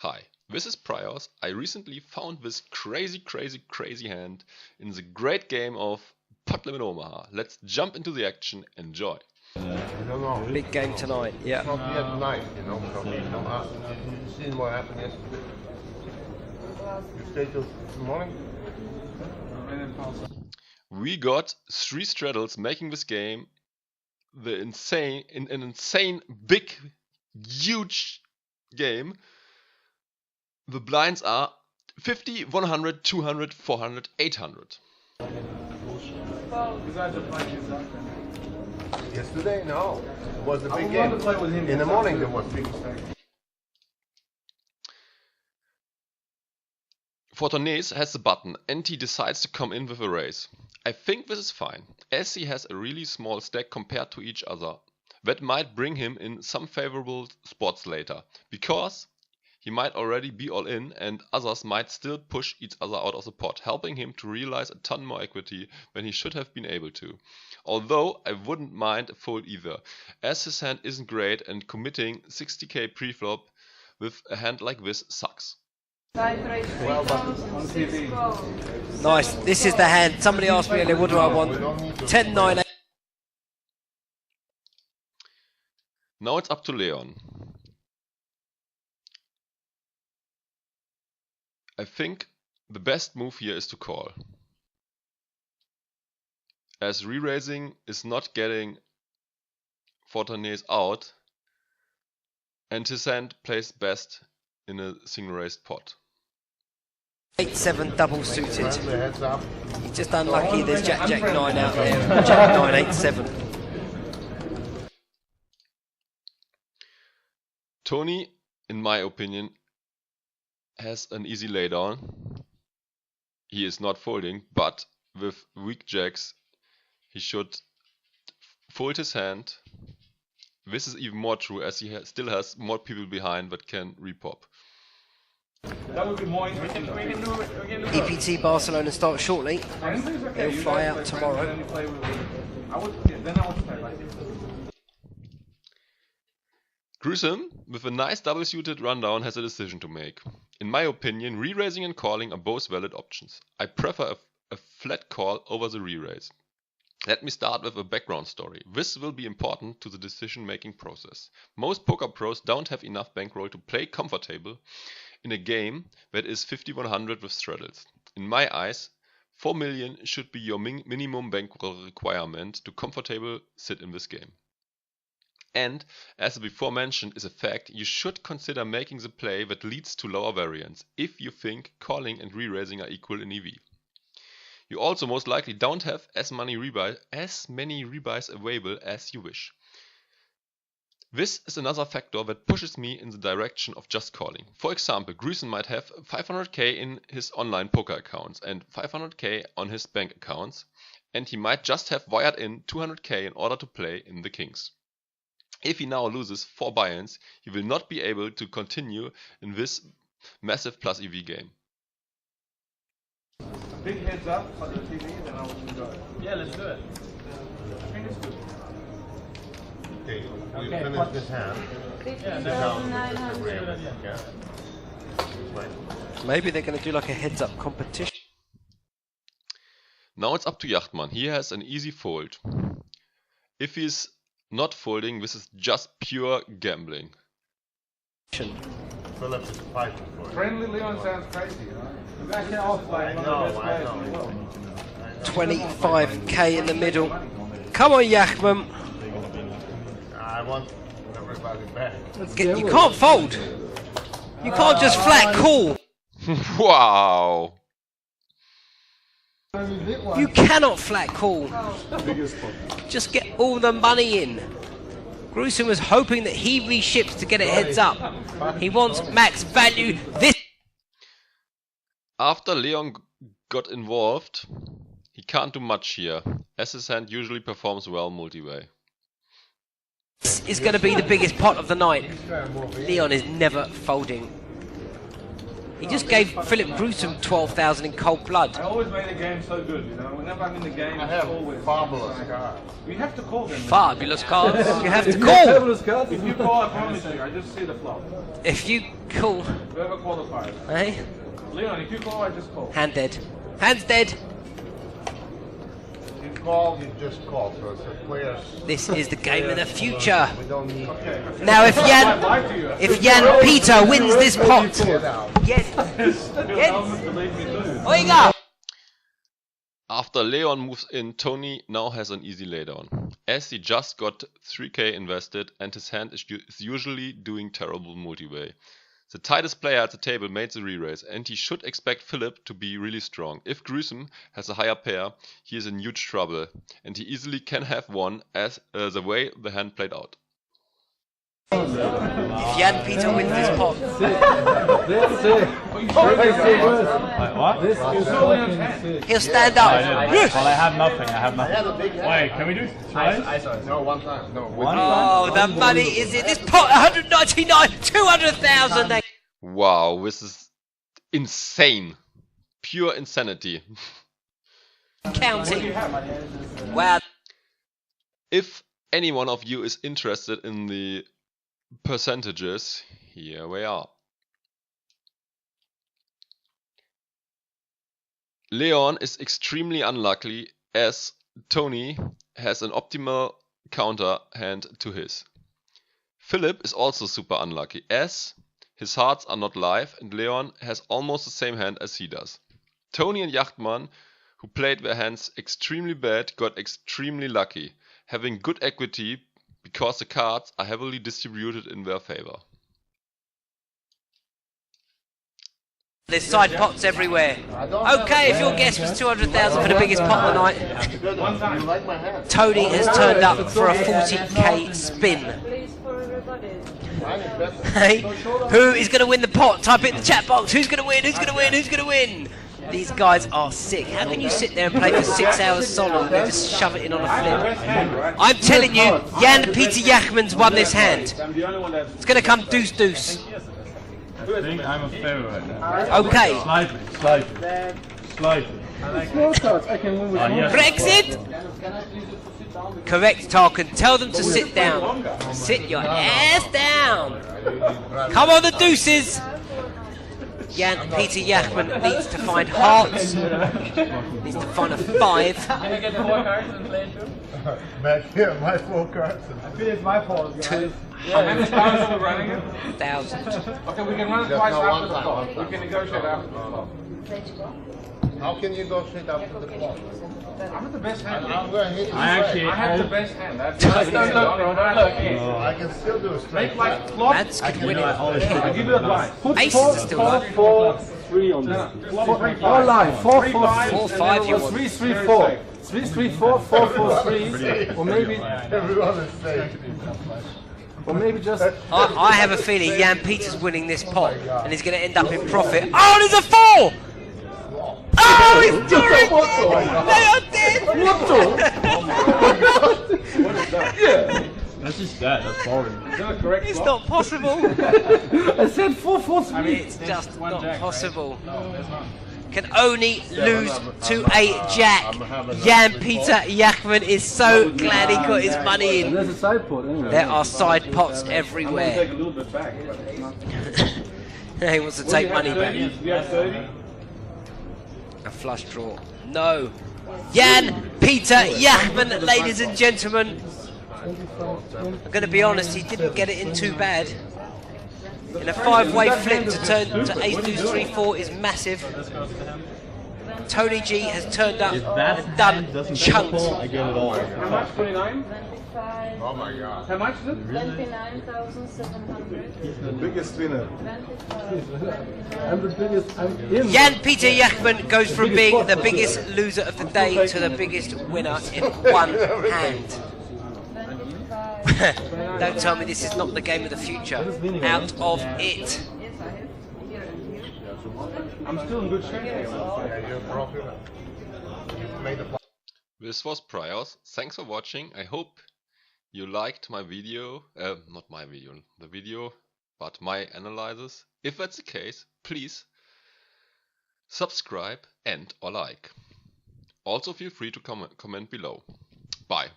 Hi, this is Priors. I recently found this crazy hand in the great game of Pot Limit Omaha. Let's jump into the action. Enjoy. Big game tonight, yeah. It's not yet tonight, you know, so you seen what happened yesterday. You stay till tomorrow? We got 3 straddles making this game an insane, big, huge game. The blinds are 50, 100, 200, 400, 800. Yesterday? No. It was a big game. In the morning there was big. Fortunes has the button and he decides to come in with a raise. I think this is fine, as he has a really small stack compared to each other. That might bring him in some favorable spots later, because he might already be all in and others might still push each other out of the pot, helping him to realize a ton more equity than he should have been able to. Although I wouldn't mind a fold either, as his hand isn't great and committing 60k preflop with a hand like this sucks. Nice, this is the hand. Somebody asked me earlier, what do I want? 10, 9, 8. Now it's up to Leon. I think the best move here is to call, as re-raising is not getting Fortunes out and his hand plays best in a single raised pot. 8-7 double suited. He's just unlucky there's Jack 9 out there. Jack 9, 8-7. Tony, in my opinion, has an easy laydown. He is not folding, but with weak jacks he should fold his hand. This is even more true as he still has more people behind that can repop. That would be more interesting. EPT Barcelona starts shortly. He'll fly out tomorrow. Gruissem, with a nice double-suited rundown, has a decision to make. In my opinion, re-raising and calling are both valid options. I prefer a flat call over the re-raise. Let me start with a background story. This will be important to the decision-making process. Most poker pros don't have enough bankroll to play comfortable in a game that is 50-100 with straddles. In my eyes, 4 million should be your minimum bankroll requirement to comfortably sit in this game. And, as before mentioned is a fact, you should consider making the play that leads to lower variance, if you think calling and re-raising are equal in EV. You also most likely don't have as many rebuys available as you wish. This is another factor that pushes me in the direction of just calling. For example, gruissem might have 500k in his online poker accounts and 500k on his bank accounts, and he might just have wired in 200k in order to play in the kings. If he now loses 4 buy-ins, he will not be able to continue in this massive plus EV game. Big heads up on the TV, then I will go. Yeah, let's do it. I think it's good. Okay, we finish this hand. Maybe they're going to do like a heads-up competition. Now it's up to Jachtmann. He has an easy fold. If he's not folding, this is just pure gambling. Philip is fighting for it. Friendly Leon sounds crazy, right? You guys get off like one of the best players in the world. 25k in the middle. Come on, Jachtmann. I want everybody back. You can't fold. You can't just flat call. Wow! You cannot flat call. Just get all the money in. Gruissem was hoping that he reships to get a heads up. He wants max value. This. After Leon got involved, he can't do much here, as his hand usually performs well multiway. This is going to be the biggest pot of the night. Leon is never folding. He just gave Philip Gruissem 12,000 in cold blood. I always make the game so good, you know. Whenever I'm in the game, I it's have always fabulous cards. We have to call them. Fabulous cards. You have to call. If you call, I promise you, I just see the flop. If you call, Whoever qualifies. eh? Leon, if you call, I just call. Hand dead. Hand's dead. You call, you just call. So it's a player's. This is the game of the future. We don't need. Now, if Jan Peter wins this pot, yes, Oiga. After Leon moves in, Tony now has an easy laydown, as he just got 3k invested and his hand is usually doing terrible multiway. The tightest player at the table made the re-raise, and he should expect Philip to be really strong. If Gruissem has a higher pair, he is in huge trouble, and he easily can have won as the way the hand played out. If Jan Peter wins this pot, he'll stand up. Well, I have nothing. Wait, can we do twice? No, one time. No. Oh, the money is in this pot. 199, 200,000. Wow, this is insane. Pure insanity. Counting. Wow. If any one of you is interested in the percentages, here we are. Leon is extremely unlucky as Tony has an optimal counter hand to his. Philip is also super unlucky as his hearts are not live and Leon has almost the same hand as he does. Tony and Jachtmann, who played their hands extremely bad, got extremely lucky, having good equity because the cards are heavily distributed in their favor. There's side pots everywhere. Okay, if your guess was 200,000 for the biggest pot of the night, Tony has turned up for a 40k spin. Hey, who is going to win the pot? Type it in the chat box. Who's going to win? Who's going to win? Who's going to win? These guys are sick. How can you sit there and play for 6 hours solid and just shove it in on a flip? I'm telling you, Jan Peter Jachtmann's won this hand. It's going to come deuce-deuce. I think I'm a favorite. Okay. Slightly. Brexit? Correct, Tarkin. Tell them to sit down. Sit your ass down. Come on, the deuces. Jan Peter Jachtmann needs to find hearts. Needs to find a 5. Can I get 4 cards and play it too? Back here, my 4 cards. I feel it's my fault. 200,000. How many times are we running it? Okay, we can run it twice after the flop. We can negotiate after the flop. How can you go straight after the flop? I'm at the best hand. I'm going to hit you I straight. actually I have the best hand. That's I can still do a straight. Make like flop. Mads could win it. I give you advice. Aces are still alive. 4, 3 on this. All line, 4, 4, 4, 5 you want. 3, 3, 4. 3, 3, 4, 4, 4, 3. Or maybe, Everyone is safe. or maybe just. I have a feeling Jan Peter's winning this pot and he's going to end up in profit. Oh, there's a 4! Oh, he's doing it! They are dead! That's just that. That's boring. It's not possible. I said 4, 4, 3. I mean, it's just not possible. Can only lose to a jack. Jan Peter Jachtmann is so glad he got his money in. There's a side pot anyway. There are side pots everywhere. a little bit back. He wants to take money back. You have 30? A flush draw. No. Jan Peter Jachtmann, ladies and gentlemen. I'm going to be honest, he didn't get it in too bad. In a 5-way flip to turn to ace, deuce, 3, 4 is massive. Tony G has turned up and done chunks. I get it all. How much? 29? Oh my god. How much is it? 29,700. The biggest winner. 25. I'm the biggest. I'm in. Jan Peter Jachtmann goes from being the biggest loser of the day to the biggest winner in one hand. Don't tell me this is not the game of the future. Out of it. I'm still in good shape. Yeah, you're profit. You made the flop. This was Prios. Thanks for watching. I hope you liked my video. Not my video, the video, but my analysis. If that's the case, please subscribe and or like. Also feel free to comment below. Bye.